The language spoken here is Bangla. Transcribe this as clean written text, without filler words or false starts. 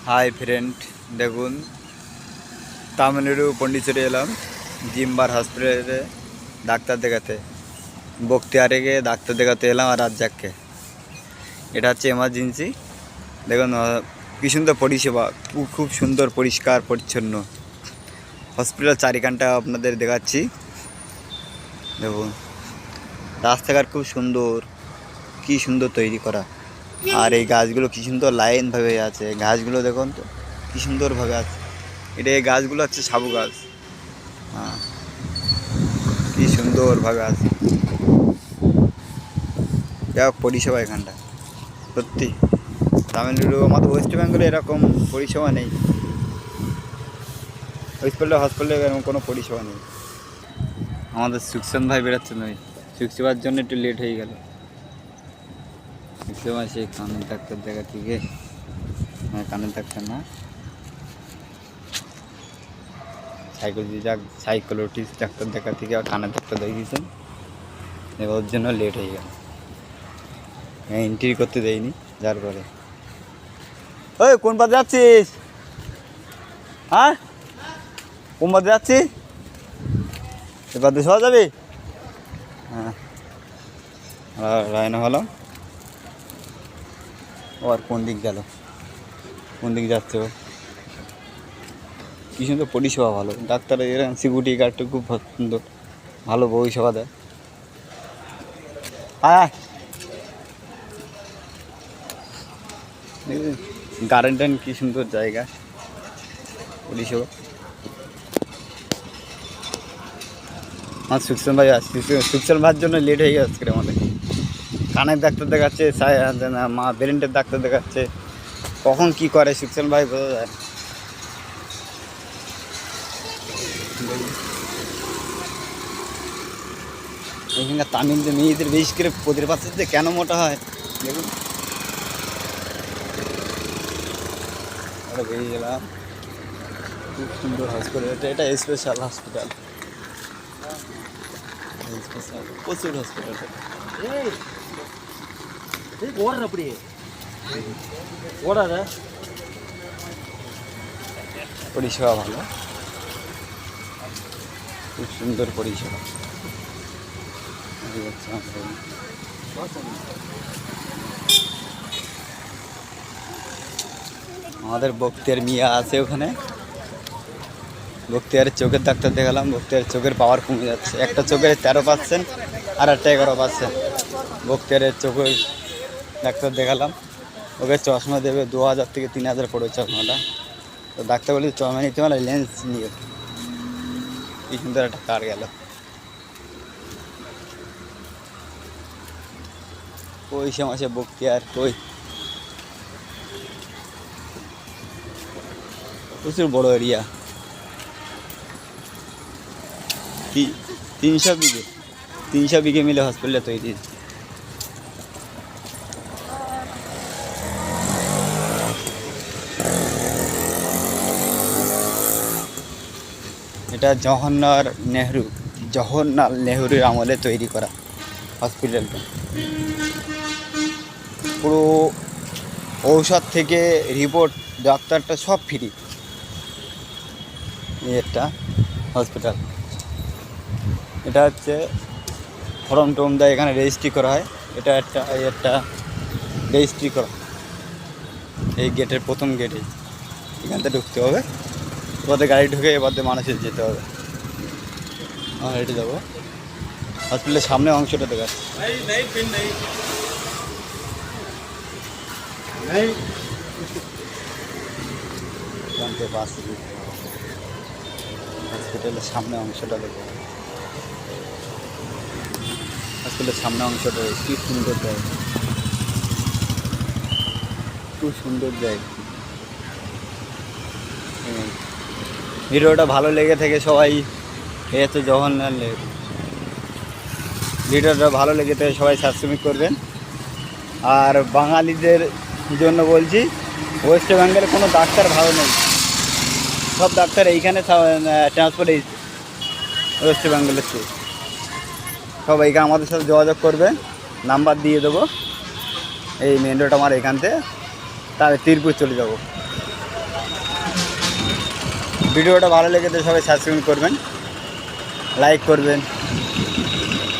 হাই ফ্রেন্ড, দেখুন তামিলনাড়ু পন্ডিচেরি এলাম জিমবার হসপিটালে ডাক্তার দেখাতে। বক্তিয়ারে গিয়ে ডাক্তার দেখাতে এলাম আর রাজ্জাককে। এটা হচ্ছে এমার্জেন্সি। দেখুন কি সুন্দর পরিষেবা, খুব সুন্দর, পরিষ্কার পরিচ্ছন্ন হসপিটাল। চারিখানটা আপনাদের দেখাচ্ছি। দেখুন রাস্তাঘাট খুব সুন্দর, কি সুন্দর তৈরি করা। আর এই গাছগুলো কি সুন্দর লাইনভাবে আছে। গাছগুলো দেখুন তো কি সুন্দরভাবে আছে। এটা এই গাছগুলো হচ্ছে সাবু গাছ। হ্যাঁ, কি সুন্দরভাবে আছে। যা পরিষেবা এখানটা সত্যি। তামিলনাড়ু, আমাদের ওয়েস্ট বেঙ্গলে এরকম পরিষেবা নেই। হসপিটালে এরকম কোনো পরিষেবা নেই। আমাদের সুকসান ভাই বেরোচ্ছে নয়, সুকসেবার জন্য একটু লেট হয়ে গেল। সুকসেবা সেই কানের ডাক্তার দেখা থেকে, কানের ডাক্তার না, সাইকোলজিস্ট ডাক্তার দেখা থেকে কানের ডাক্তার দেখিয়েছেন। এবার ওর জন্য লেট হয়ে গেল। এন্ট্রি করতে দেয়নি, যার পরে ওই কোন পথে যাচ্ছিস? হ্যাঁ, কোন পথে যাচ্ছিস? এবার দিয়ে সহজ যাবি? হ্যাঁ, রায়না হলাম। ও আর কোন দিক গেল, কোন দিক যাচ্ছে ও? কি সুন্দর পরিষেবা, ভালো ডাক্তার। এরকম সিকিউরিটি গার্ডটা খুব সুন্দর, ভালো পরিষেবা দেয়। হ্যাঁ, গার্ডেন কি সুন্দর জায়গা, পরিষেবা। আমার সুকসান ভাই আসছে, সুকসান ভাইয়ের জন্য লেট হয়ে যাচ্ছে আমাদের। কানের ডাক্তার দেখাচ্ছে, মা ব্রেনের ডাক্তার দেখাচ্ছে। কখন কি করে সুকসান ভাই বোঝা যায়। এখানকার তামিলদের মেয়েদের বেশি করে পোদের পাশে কেন মোটা হয় দেখুন। আমরা বেরিয়ে গেলাম। খুব সুন্দর হসপিটাল এটা স্পেশাল হসপিটাল, প্রচুর হসপিটাল। পরিষেবা ভালো, খুব সুন্দর পরিষেবা। আমাদের বক্তিয়ার মিয়া আছে ওখানে। বক্তিয়ারের চোখের ডাক্তার দেখালাম। বক্তিয়ারের চোখের পাওয়ার কমে যাচ্ছে। একটা চোখের 13% আর একটা 11%। বক্তিয়ারের চোখের ডাক্তার দেখালাম, ওকে চশমা দেবে 2000 থেকে 3000 পড়বে চশমাটা। তো ডাক্তার বলে চশমা নিতে পারে, লেন্স নিয়ে। কি সুন্দর একটা কার গেল। কই সে মাসে বক্তিয়ার কই, প্রচুর বড় এরিয়া। 300 বিঘে মিলে হসপিটালটা তৈরি। এটা জওহরলাল নেহরুর আমলে তৈরি করা হসপিটালটা। পুরো ঔষধ থেকে রিপোর্ট, ডাক্তারটা সব ফ্রি। একটা হসপিটাল, এটা হচ্ছে ফর্ম টর্ম দেয়, এখানে রেজিস্ট্রি করা হয়। এটা একটা রেজিস্ট্রি করা। এই গেটের প্রথম গেটে এখান থেকে ঢুকতে হবে। এবারে গাড়ি ঢুকে এবারে মানুষের যেতে হবে। আমরা হেঁটে যাবো। হসপিটালের সামনে অংশটা দেখাচ্ছে। হসপিটালের সামনে অংশটা দেখো। হসপিটালের সামনে অংশটা কি সুন্দর জায়গা, খুব সুন্দর জায়গা। ভিডিওটা ভালো লেগে থাকে সবাই, এই হচ্ছে জওহরলাল নেহরু। ভিডিওটা ভালো লেগে থাকে সবাই সাবস্ক্রাইব করবেন। আর বাঙালিদের জন্য বলছি, ওয়েস্ট বেঙ্গলে কোনো ডাক্তার ভালো নেই। সব ডাক্তার এইখানে ট্রান্সফার হয়েছে ওয়েস্ট বেঙ্গলের থ্রু। সব এইখানে আমাদের সাথে যোগাযোগ করবেন, নাম্বার দিয়ে দেবো। এই মেন রোড আমার এখান থেকে, তাহলে তিরপুর চলে যাব। ভিডিওটা ভালো লেগে তো সবাই সাবস্ক্রাইব করবেন, লাইক করবেন।